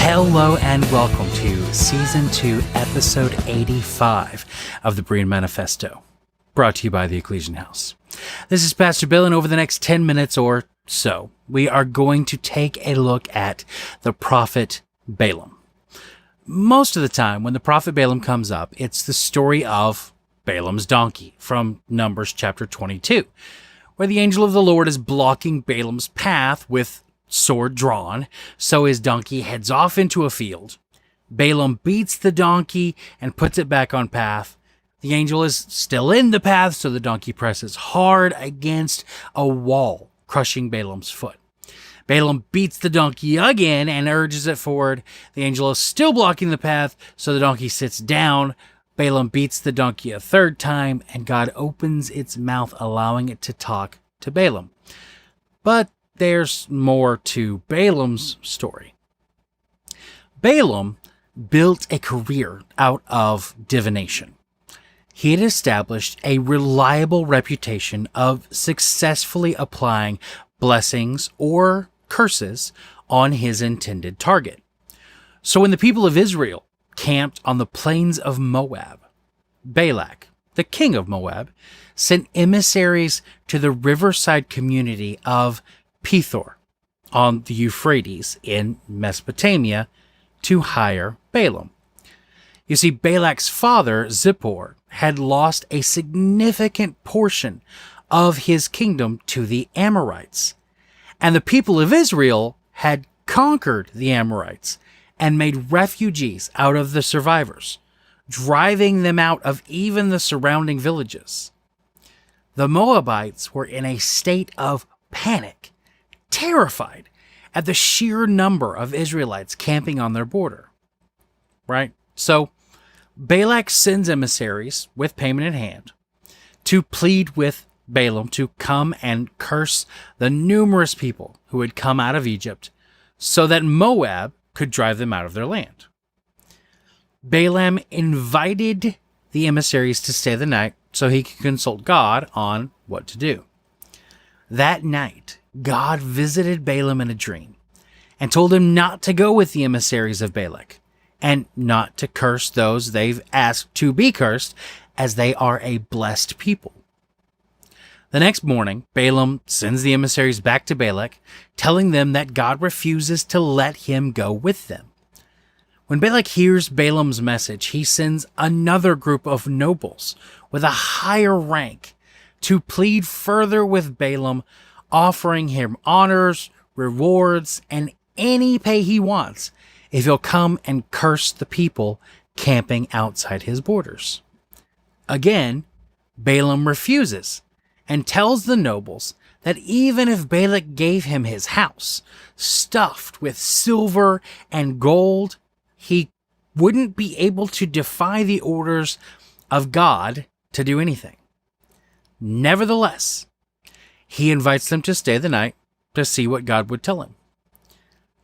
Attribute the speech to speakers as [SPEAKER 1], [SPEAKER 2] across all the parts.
[SPEAKER 1] Hello and welcome to Season 2, Episode 85 of the Berean Manifesto, brought to you by the Ecclesian House. This is Pastor Bill, and over the next 10 minutes or so, we are going to take a look at the prophet Balaam. Most of the time, when the prophet Balaam comes up, it's the story of Balaam's donkey from Numbers chapter 22, where the angel of the Lord is blocking Balaam's path with sword drawn, so his donkey heads off into a field. Balaam beats the donkey and puts it back on path. The angel is still in the path, so the donkey presses hard against a wall, crushing Balaam's foot. Balaam beats the donkey again and urges it forward. The angel is still blocking the path, so the donkey sits down. Balaam beats the donkey a third time, and God opens its mouth, allowing it to talk to Balaam. But there's more to Balaam's story. Balaam built a career out of divination. He had established a reliable reputation of successfully applying blessings or curses on his intended target. So when the people of Israel camped on the plains of Moab, Balak, the king of Moab, sent emissaries to the riverside community of Pethor on the Euphrates in Mesopotamia to hire Balaam. You see, Balak's father, Zippor, had lost a significant portion of his kingdom to the Amorites, and the people of Israel had conquered the Amorites and made refugees out of the survivors, driving them out of even the surrounding villages. The Moabites were in a state of panic, terrified at the sheer number of Israelites camping on their border. Right? So, Balak sends emissaries with payment in hand to plead with Balaam to come and curse the numerous people who had come out of Egypt so that Moab could drive them out of their land. Balaam invited the emissaries to stay the night so he could consult God on what to do. That night, God visited Balaam in a dream and told him not to go with the emissaries of Balak and not to curse those they've asked to be cursed, as they are a blessed people. The next morning, Balaam sends the emissaries back to Balak, telling them that God refuses to let him go with them. When Balak hears Balaam's message, he sends another group of nobles with a higher rank to plead further with Balaam, offering him honors, rewards, and any pay he wants if he'll come and curse the people camping outside his borders. Again, Balaam refuses and tells the nobles that even if Balak gave him his house, stuffed with silver and gold, he wouldn't be able to defy the orders of God to do anything. Nevertheless, he invites them to stay the night to see what God would tell him.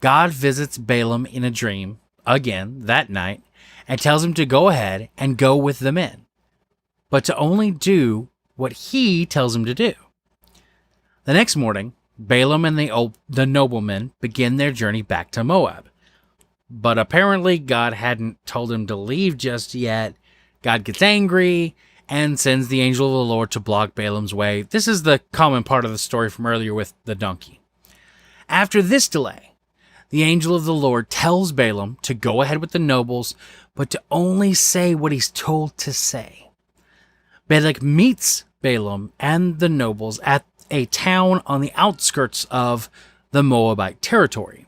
[SPEAKER 1] God visits Balaam in a dream again that night and tells him to go ahead and go with the men, but to only do what he tells him to do. The next morning, Balaam and the noblemen begin their journey back to Moab. But apparently God hadn't told him to leave just yet. God gets angry and sends the angel of the Lord to block Balaam's way. This is the common part of the story from earlier with the donkey. After this delay, the angel of the Lord tells Balaam to go ahead with the nobles, but to only say what he's told to say. Balak meets Balaam and the nobles at a town on the outskirts of the Moabite territory,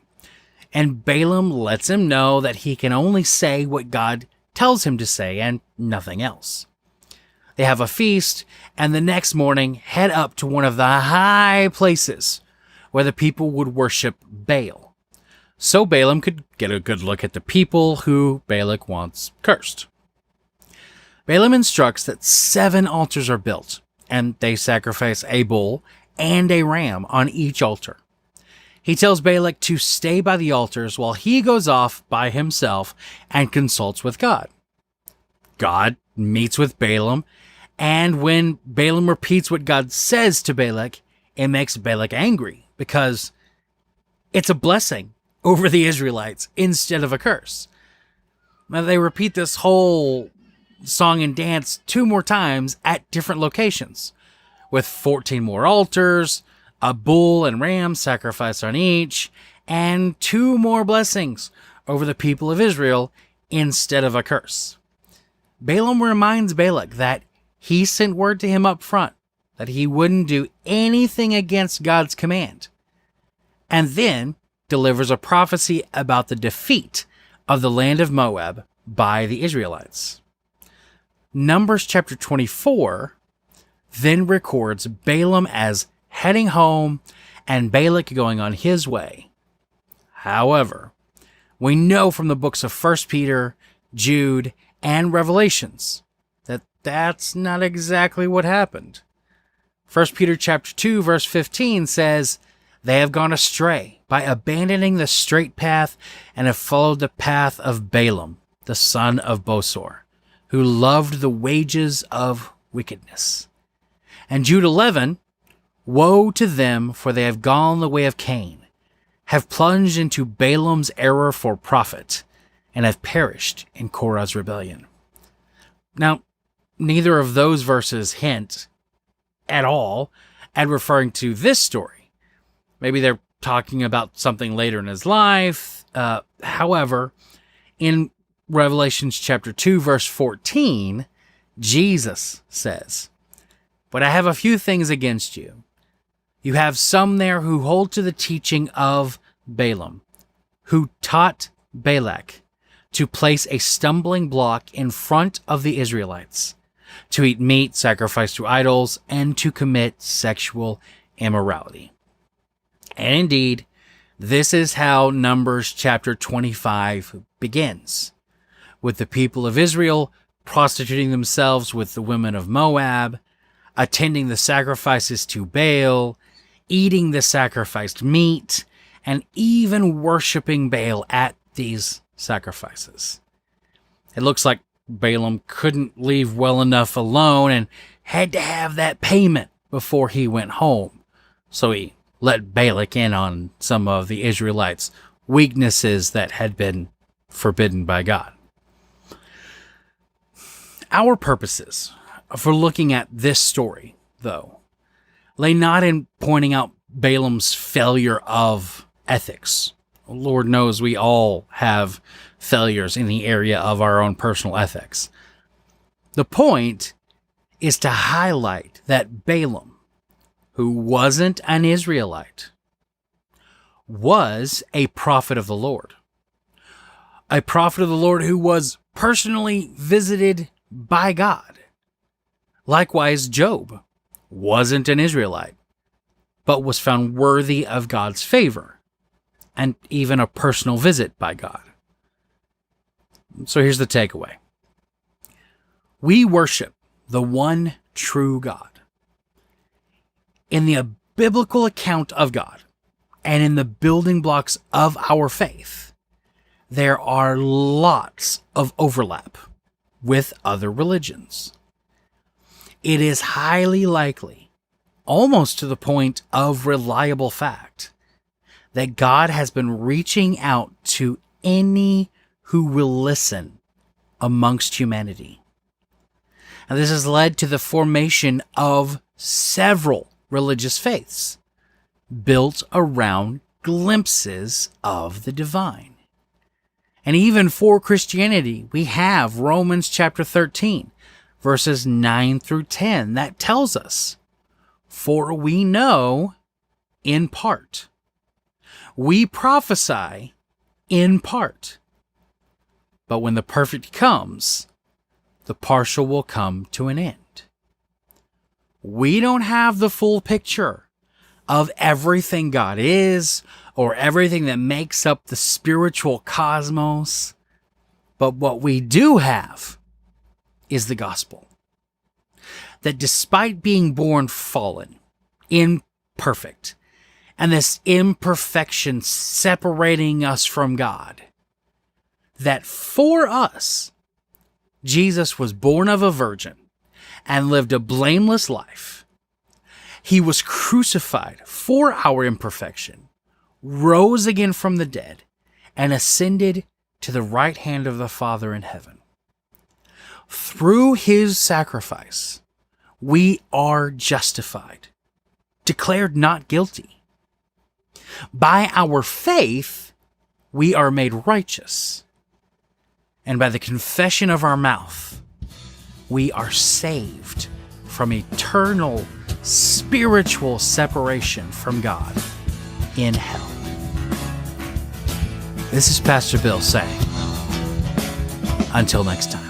[SPEAKER 1] and Balaam lets him know that he can only say what God tells him to say and nothing else. They have a feast, and the next morning head up to one of the high places where the people would worship Baal, so Balaam could get a good look at the people who Balak wants cursed. Balaam instructs that 7 altars are built, and they sacrifice a bull and a ram on each altar. He tells Balak to stay by the altars while he goes off by himself and consults with God. God meets with Balaam, and when Balaam repeats what God says to Balak, it makes Balak angry because it's a blessing over the Israelites instead of a curse. Now, they repeat this whole song and dance 2 more times at different locations, with 14 more altars, a bull and ram sacrificed on each, and 2 more blessings over the people of Israel instead of a curse. Balaam reminds Balak that he sent word to him up front that he wouldn't do anything against God's command, and then delivers a prophecy about the defeat of the land of Moab by the Israelites. Numbers chapter 24 then records Balaam as heading home and Balak going on his way. However, we know from the books of 1 Peter, Jude, and Revelations that that's not exactly what happened. 1 Peter chapter 2 verse 15 says, "They have gone astray by abandoning the straight path and have followed the path of Balaam, the son of Bosor, who loved the wages of wickedness." And Jude 11, "Woe to them, for they have gone the way of Cain, have plunged into Balaam's error for profit, and have perished in Korah's rebellion." Now, neither of those verses hint at all at referring to this story. Maybe they're talking about something later in his life. However, in Revelations chapter 2, verse 14, Jesus says, "But I have a few things against you. You have some there who hold to the teaching of Balaam, who taught Balak to place a stumbling block in front of the Israelites, to eat meat sacrificed to idols, and to commit sexual immorality." And indeed, this is how Numbers chapter 25 begins, with the people of Israel prostituting themselves with the women of Moab, attending the sacrifices to Baal, eating the sacrificed meat, and even worshiping Baal at these sacrifices. It looks like Balaam couldn't leave well enough alone and had to have that payment before he went home. So he let Balak in on some of the Israelites' weaknesses that had been forbidden by God. Our purposes for looking at this story, though, lay not in pointing out Balaam's failure of ethics. Lord knows we all have failures in the area of our own personal ethics. The point is to highlight that Balaam, who wasn't an Israelite, was a prophet of the Lord. A prophet of the Lord who was personally visited by God. Likewise, Job wasn't an Israelite, but was found worthy of God's favor and even a personal visit by God. So here's the takeaway. We worship the one true God. In the biblical account of God and in the building blocks of our faith, there are lots of overlap with other religions. It is highly likely, almost to the point of reliable fact, that God has been reaching out to any who will listen amongst humanity. And this has led to the formation of several religious faiths built around glimpses of the divine. And even for Christianity, we have Romans chapter 13, verses 9 through 10, that tells us, "For we know in part. We prophesy in part. But when the perfect comes, the partial will come to an end." We don't have the full picture of everything God is or everything that makes up the spiritual cosmos. But what we do have is the gospel. That despite being born fallen, imperfect, and this imperfection separating us from God, that for us, Jesus was born of a virgin and lived a blameless life. He was crucified for our imperfection, rose again from the dead, and ascended to the right hand of the Father in heaven. Through his sacrifice, we are justified, declared not guilty. By our faith, we are made righteous. And by the confession of our mouth, we are saved from eternal spiritual separation from God in hell. This is Pastor Bill saying, until next time.